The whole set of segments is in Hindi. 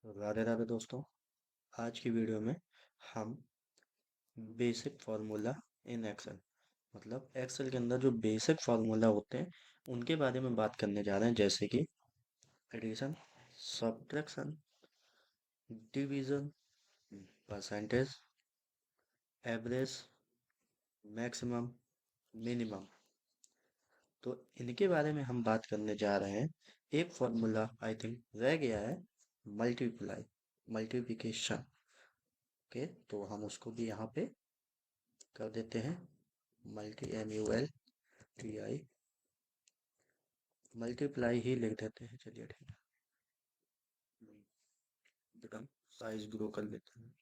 राधे राधे दोस्तों। आज की वीडियो में हम बेसिक फार्मूला इन एक्सेल मतलब एक्सेल के अंदर जो बेसिक फार्मूला होते हैं उनके बारे में बात करने जा रहे हैं, जैसे कि addition, subtraction, division, percentage, average, maximum, minimum. तो इनके बारे में हम बात करने जा रहे हैं। एक फार्मूला आई थिंक रह गया है, मल्टीप्लाई, मल्टीप्लिकेशन। ओके, तो हम उसको भी यहाँ पे कर देते हैं। MULTI, मल्टीप्लाई ही लिख देते हैं। चलिए ठीक है, एकदम साइज ग्रो कर लेते हैं।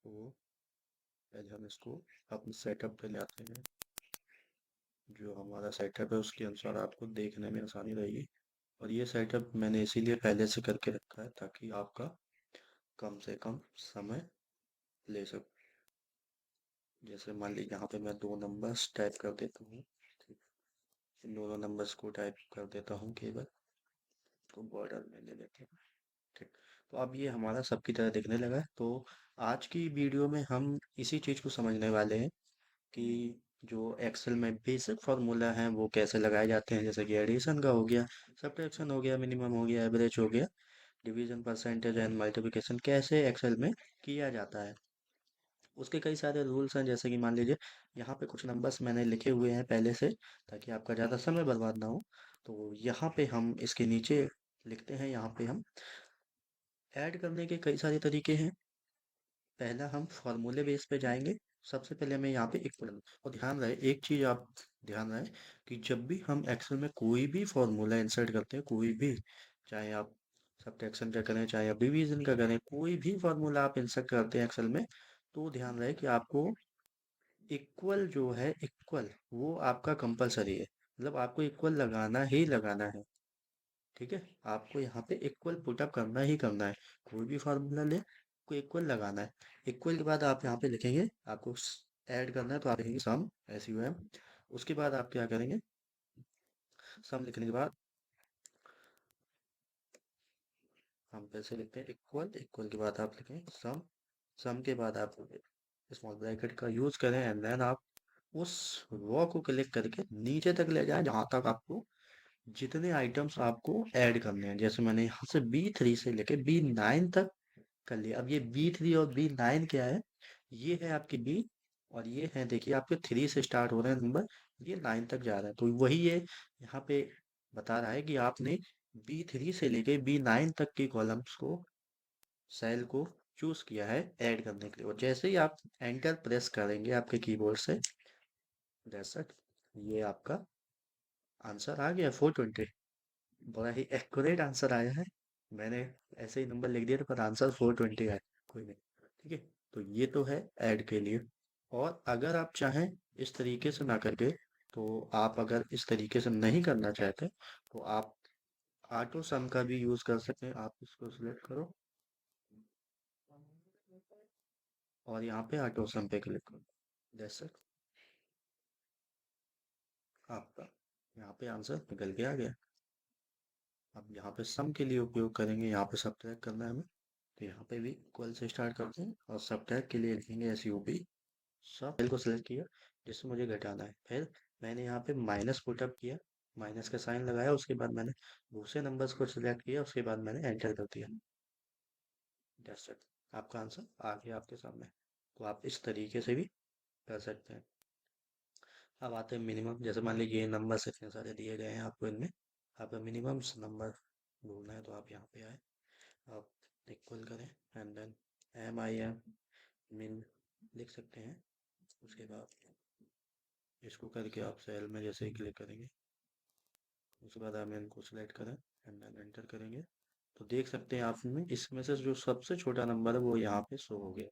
तो पहले हम इसको अपने सेटअप पे ले आते हैं। जो हमारा सेटअप है उसके अनुसार आपको देखने में आसानी रहेगी। और ये सेटअप मैंने इसीलिए पहले से करके रखा है ताकि आपका कम से कम समय ले सकूं। जैसे मान लीजिए यहाँ पे मैं दो नंबर्स टाइप कर देता हूँ। ठीक, इन दोनों नंबर्स को टाइप कर देता हूँ केवल। तो बॉर्डर में ले लेते हैं। ठीक, तो अब ये हमारा सबकी तरह दिखने लगा है। तो आज की वीडियो में हम इसी चीज़ को समझने वाले हैं कि जो एक्सेल में बेसिक फार्मूला हैं वो कैसे लगाए जाते हैं। जैसे कि एडिशन का हो गया, सब्ट्रैक्शन हो गया, मिनिमम हो गया, एवरेज हो गया, डिवीजन, परसेंटेज एंड मल्टीप्लिकेशन कैसे एक्सेल में किया जाता है। उसके कई सारे रूल्स हैं। जैसे कि मान लीजिए यहाँ पे कुछ नंबर्स मैंने लिखे हुए हैं पहले से ताकि आपका ज़्यादा समय बर्बाद ना हो। तो यहाँ पे हम इसके नीचे लिखते हैं। यहाँ पे हम ऐड करने के कई सारे तरीके हैं। पहला हम फॉर्मूले बेस पे जाएंगे। सबसे पहले हमें यहाँ पे इक्वल, और ध्यान रहे एक चीज, आप ध्यान रहे कि जब भी हम एक्सेल में कोई भी फॉर्मूला इंसर्ट करते हैं, कोई भी, चाहे आप सब्ट्रैक्शन का करें चाहे आप डिवीजन का करें, कोई भी फॉर्मूला आप इंसर्ट करते हैं एक्सेल में, तो ध्यान रहे कि आपको इक्वल जो है, इक्वल वो आपका कंपलसरी है। मतलब आपको इक्वल लगाना ही लगाना है। ठीक है, आपको यहाँ पे इक्वल पुटअप करना ही करना है। कोई भी फार्मूला ले, को इक्वल लगाना है। इक्वल के बाद आप यहाँ पे लिखेंगे, आपको ऐड करना है तो आप लिखेंगे सम, SUM। उसके बाद आप क्या करेंगे, सम लिखने के बाद हम फिर से लिखते हैं इक्वल, इक्वल के बाद आप लिखें सम, सम के बाद आप स्मॉल ब्रैकेट का यूज करें एंड देन आप उस रो को क्लिक करके नीचे तक ले जाएं जहां तक आपको जितने आइटम्स आपको ऐड करने हैं। जैसे मैंने यहाँ से B3 से लेके B9 तक कर लिया। अब ये B3 और B9 क्या है, ये है आपकी B, और ये है देखिए आपके 3 से स्टार्ट हो रहे हैं नंबर, ये 9 तक जा रहा है। तो वही ये यहाँ पे बता रहा है कि आपने B3 से लेके B9 तक की कॉलम्स को, सेल को चूज किया है ऐड करने के लिए। और जैसे ही आप एंटर प्रेस करेंगे आपके कीबोर्ड से, जैसा ये आपका आंसर आ गया 420। बड़ा ही एक्यूरेट आंसर आया है। मैंने ऐसे ही नंबर लिख दिया था पर आंसर 420 आया। कोई नहीं, ठीक है। तो ये तो है ऐड के लिए। और अगर आप चाहें इस तरीके से ना करके, तो आप अगर इस तरीके से नहीं करना चाहते तो आप ऑटो सम का भी यूज कर सकते हैं। आप इसको सिलेक्ट करो और यहाँ पे ऑटो सम पे क्लिक करो। जैसे आपका यहाँ पे आंसर निकल के आ गया। अब यहाँ पे सम के लिए उपयोग करेंगे, यहाँ पे सब्ट्रैक्ट करना है हमें, तो यहाँ पे भी इक्वल से स्टार्ट करते हैं और सब्ट्रैक्ट के लिए लिखेंगे SUB। सब सेल को सिलेक्ट किया जिससे मुझे घटाना है। फिर मैंने यहाँ पे माइनस पुटअप किया, माइनस का साइन लगाया, उसके बाद मैंने दूसरे नंबर्स को सिलेक्ट किया, उसके बाद मैंने एंटर कर दिया। दैट्स इट, आपका आंसर आ गया आपके सामने। तो आप इस तरीके से भी कर सकते हैं। अब आते हैं मिनिमम। जैसे मान लीजिए ये नंबर्स इतने सारे दिए गए हैं आपको, इनमें आपका मिनिमम नंबर ढूंढना है तो आप यहाँ पे आए, आप इक्वल करें एंड देन MIM मिन लिख सकते हैं। उसके बाद इसको करके आप सेल में जैसे ही क्लिक करेंगे, उसके बाद हम इनको सिलेक्ट करें एंड देन एंटर करेंगे, तो देख सकते हैं आप में इसमें से जो सबसे छोटा नंबर है वो यहाँ पे शो हो गया,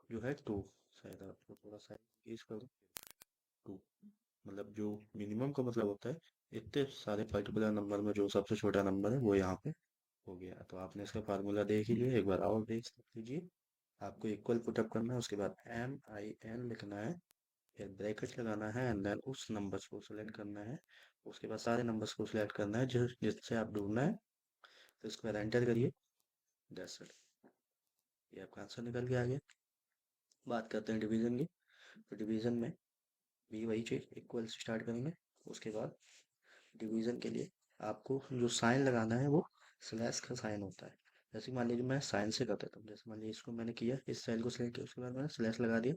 जो है 2। शायद आपको थोड़ा सा इंक्रीज करूँ, 2। मतलब जो मिनिमम का मतलब होता है इतने सारे पर्टिकुलर नंबर में जो सबसे छोटा नंबर है वो यहाँ पे हो गया। तो आपने इसका फार्मूला देख ही लिया, एक बार और देख लीजिए। आपको इक्वल पुटअप करना है, उसके बाद MIN लिखना है, फिर ब्रैकेट लगाना है एंड देन उस नंबर्स को सिलेक्ट करना है। उसके बाद सारे नंबर्स को सिलेक्ट करना है जिससे आप ढूंढना है, फिर इसके बाद एंटर करिए। दैट्स इट, ये आपका आंसर निकल के आ गया। बात करते हैं डिवीजन की। तो डिवीजन में भी वही चीज़, इक्वल से स्टार्ट करेंगे। उसके बाद डिवीजन के लिए आपको जो साइन लगाना है वो स्लैश का साइन होता है। जैसे मान लीजिए मैं साइन से कर देता हूँ, जैसे मान लीजिए इसको मैंने किया, इस सेल को सिलेक्ट किया, उसके बाद मैंने स्लैश लगा दिया,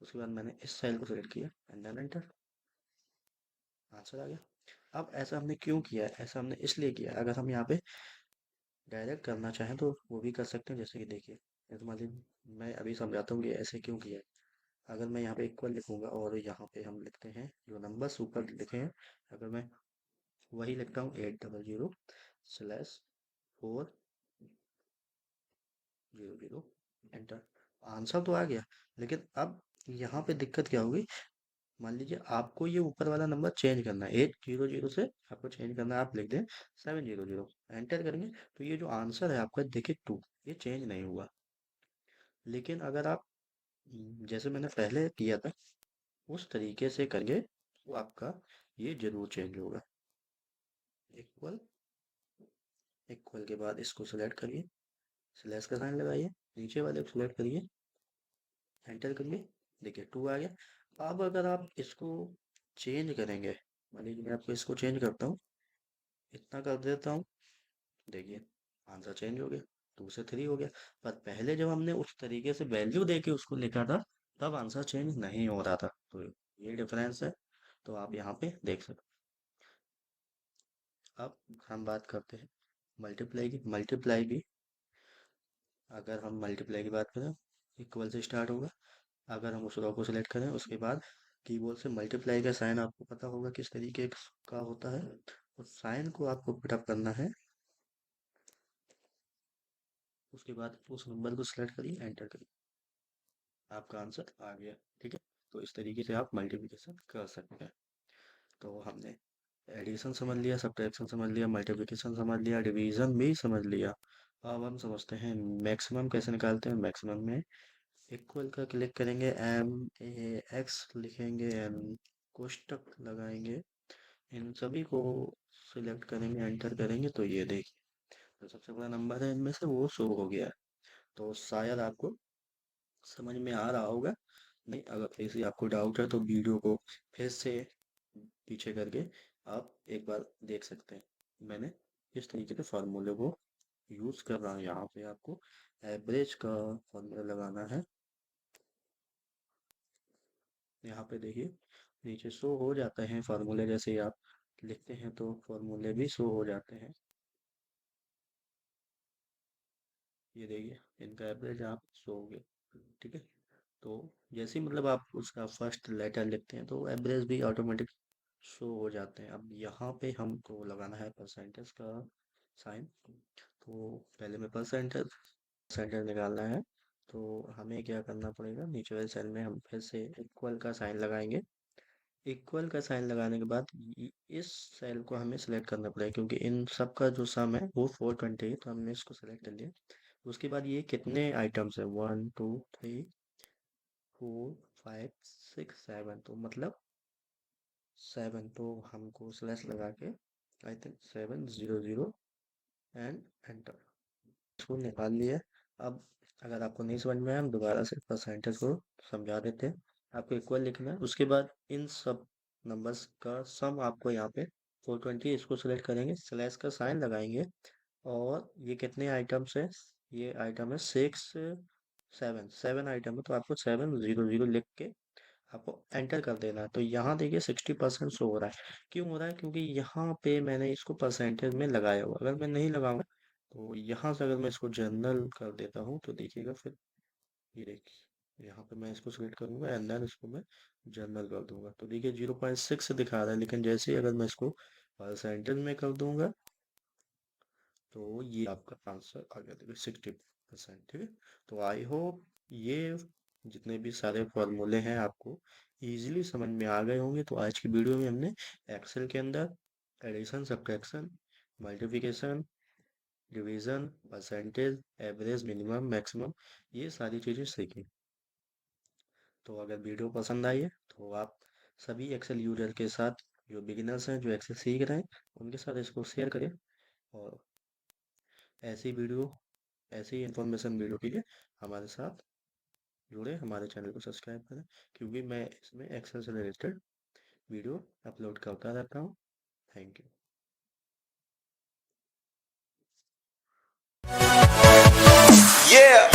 उसके बाद मैंने इस सेल को सिलेक्ट किया एंड देन एंटर, आंसर आ गया। अब ऐसा हमने क्यों किया है? ऐसा हमने इसलिए किया है, अगर हम यहाँ पे डायरेक्ट करना चाहें तो वो भी कर सकते हैं। जैसे कि देखिए, जैसे मान लीजिए मैं अभी समझाता हूँ कि ऐसे क्यों किया है। अगर मैं यहाँ पे इक्वल लिखूंगा और यहाँ पे हम लिखते हैं जो नंबर्स ऊपर लिखे हैं, अगर मैं वही लिखता हूँ 800/400, एंटर, आंसर तो आ गया। लेकिन अब यहाँ पे दिक्कत क्या होगी? मान लीजिए आपको ये ऊपर वाला नंबर चेंज करना है, 800 से आपको चेंज करना है, आप लिख दें 700, एंटर करेंगे तो ये जो आंसर है आपका देखिए 2, ये चेंज नहीं हुआ। लेकिन अगर आप जैसे मैंने पहले किया था उस तरीके से करेंगे तो आपका ये जरूर चेंज होगा। इक्वल, इक्वल के बाद इसको सिलेक्ट करिए, स्लैश का साइन लगाइए, नीचे वाले को सिलेक्ट करिए, एंटर करिए, देखिए 2 आ गया। अब अगर आप इसको चेंज करेंगे, मान लीजिए मैं आपको इसको चेंज करता हूँ, इतना कर देता हूँ, देखिए आंसर चेंज हो गया, 2 से 3 हो गया। पर पहले जब हमने उस तरीके से वैल्यू दे के उसको लिखा था तब आंसर चेंज नहीं हो रहा था। तो ये डिफरेंस है, तो आप यहाँ पे देख सकते। अब हम बात करते हैं मल्टीप्लाई की। मल्टीप्लाई भी, अगर हम मल्टीप्लाई की बात करें, इक्वल से स्टार्ट होगा। अगर हम उस रो को सिलेक्ट करें उसके बाद कीबोर्ड से मल्टीप्लाई का साइन आपको पता होगा किस तरीके का होता है, उस साइन को आपको पुटअप करना है। उसके बाद उस नंबर को सिलेक्ट करिए, एंटर करिए, आपका आंसर आ गया। ठीक है, तो इस तरीके से आप मल्टीप्लिकेशन कर सकते हैं। तो हमने एडिशन समझ लिया, सब्ट्रैक्शन समझ लिया, मल्टीप्लिकेशन समझ लिया, डिवीजन भी समझ लिया। अब हम समझते हैं मैक्सिमम कैसे निकालते हैं। मैक्सिमम में इक्वल का क्लिक करेंगे, MAX लिखेंगे, एम कोष्टक लगाएंगे, इन सभी को सिलेक्ट करेंगे, एंटर करेंगे तो ये देखिए जो सबसे बड़ा नंबर है इनमें से वो शो हो गया है। तो शायद आपको समझ में आ रहा होगा। नहीं, अगर किसी आपको डाउट है तो वीडियो को फिर से पीछे करके आप एक बार देख सकते हैं। मैंने इस तरीके के फार्मूले को यूज़ कर रहा हूँ। यहाँ पे आपको एवरेज का फॉर्मूला लगाना है। यहाँ पे देखिए नीचे शो हो जाते हैं फार्मूले, जैसे ही आप लिखते हैं तो फार्मूले भी शो हो जाते हैं। ये देखिए इनका एवरेज आप शो हो गया। ठीक है, तो जैसे ही मतलब आप उसका फर्स्ट लेटर लिखते हैं तो एवरेज भी ऑटोमेटिक शो हो जाते हैं। अब यहाँ पे हमको लगाना है परसेंटेज का साइन। तो पहले में परसेंटेज परसेंटेज निकालना है, तो हमें क्या करना पड़ेगा, नीचे वाले सेल में हम फिर से इक्वल का साइन लगाएंगे। इक्वल का साइन लगाने के बाद इस सेल को हमें सिलेक्ट करना पड़ेगा, क्योंकि इन सब का जो सम है वो 420 है, तो हमने इसको सिलेक्ट कर लिया। उसके बाद ये कितने आइटम्स है, 1 2 3 4 5 6 7, तो मतलब 7, तो हमको स्लैश लगा के आई थिंक 700 एंड एंटर, इसको निकाल लिया। अब अगर आपको नहीं समझ में आया, हम दोबारा से परसेंटेज को समझा देते हैं। आपको इक्वल लिखना है, उसके बाद इन सब नंबर्स का सम आपको यहाँ पे 420, इसको सिलेक्ट करेंगे, स्लैश का साइन लगाएंगे, और ये कितने आइटम्स है, ये आइटम है 7 आइटम है, तो आपको 700 लिख के आपको एंटर कर देना है। तो यहाँ देखिए 60% शो हो रहा है। क्यों हो रहा है? क्योंकि यहाँ पे मैंने इसको परसेंटेज में लगाया हुआ। अगर मैं नहीं लगाऊंगा तो यहाँ से अगर मैं इसको जनरल कर देता हूँ तो देखिएगा फिर, ये देखिए यहाँ पे मैं इसको सिलेक्ट करूंगा एंड देन इसको मैं जनरल कर दूंगा, तो देखिए 0.6 दिखा रहा है। लेकिन जैसे ही अगर मैं इसको परसेंटेज में कर दूंगा तो ये आपका आंसर आ गया, देखिए 60%। ठीक है, तो आई होप ये जितने भी सारे फॉर्मूले हैं आपको इजीली समझ में आ गए होंगे। तो आज की वीडियो में हमने एक्सेल के अंदर addition, subtraction, multiplication, division, percentage, average, minimum, maximum, ये सारी चीज़ें सीखी। तो अगर वीडियो पसंद आई है तो आप सभी एक्सेल यूजर के साथ, जो बिगिनर्स हैं जो एक्सेल सीख रहे हैं, उनके साथ इसको शेयर करें। और ऐसी वीडियो, ऐसी इन्फॉर्मेशन वीडियो के लिए हमारे साथ जुड़े, हमारे चैनल को सब्सक्राइब करें, क्योंकि मैं इसमें एक्सेल से रिलेटेड वीडियो अपलोड करता रहता हूँ। Thank you. Yeah.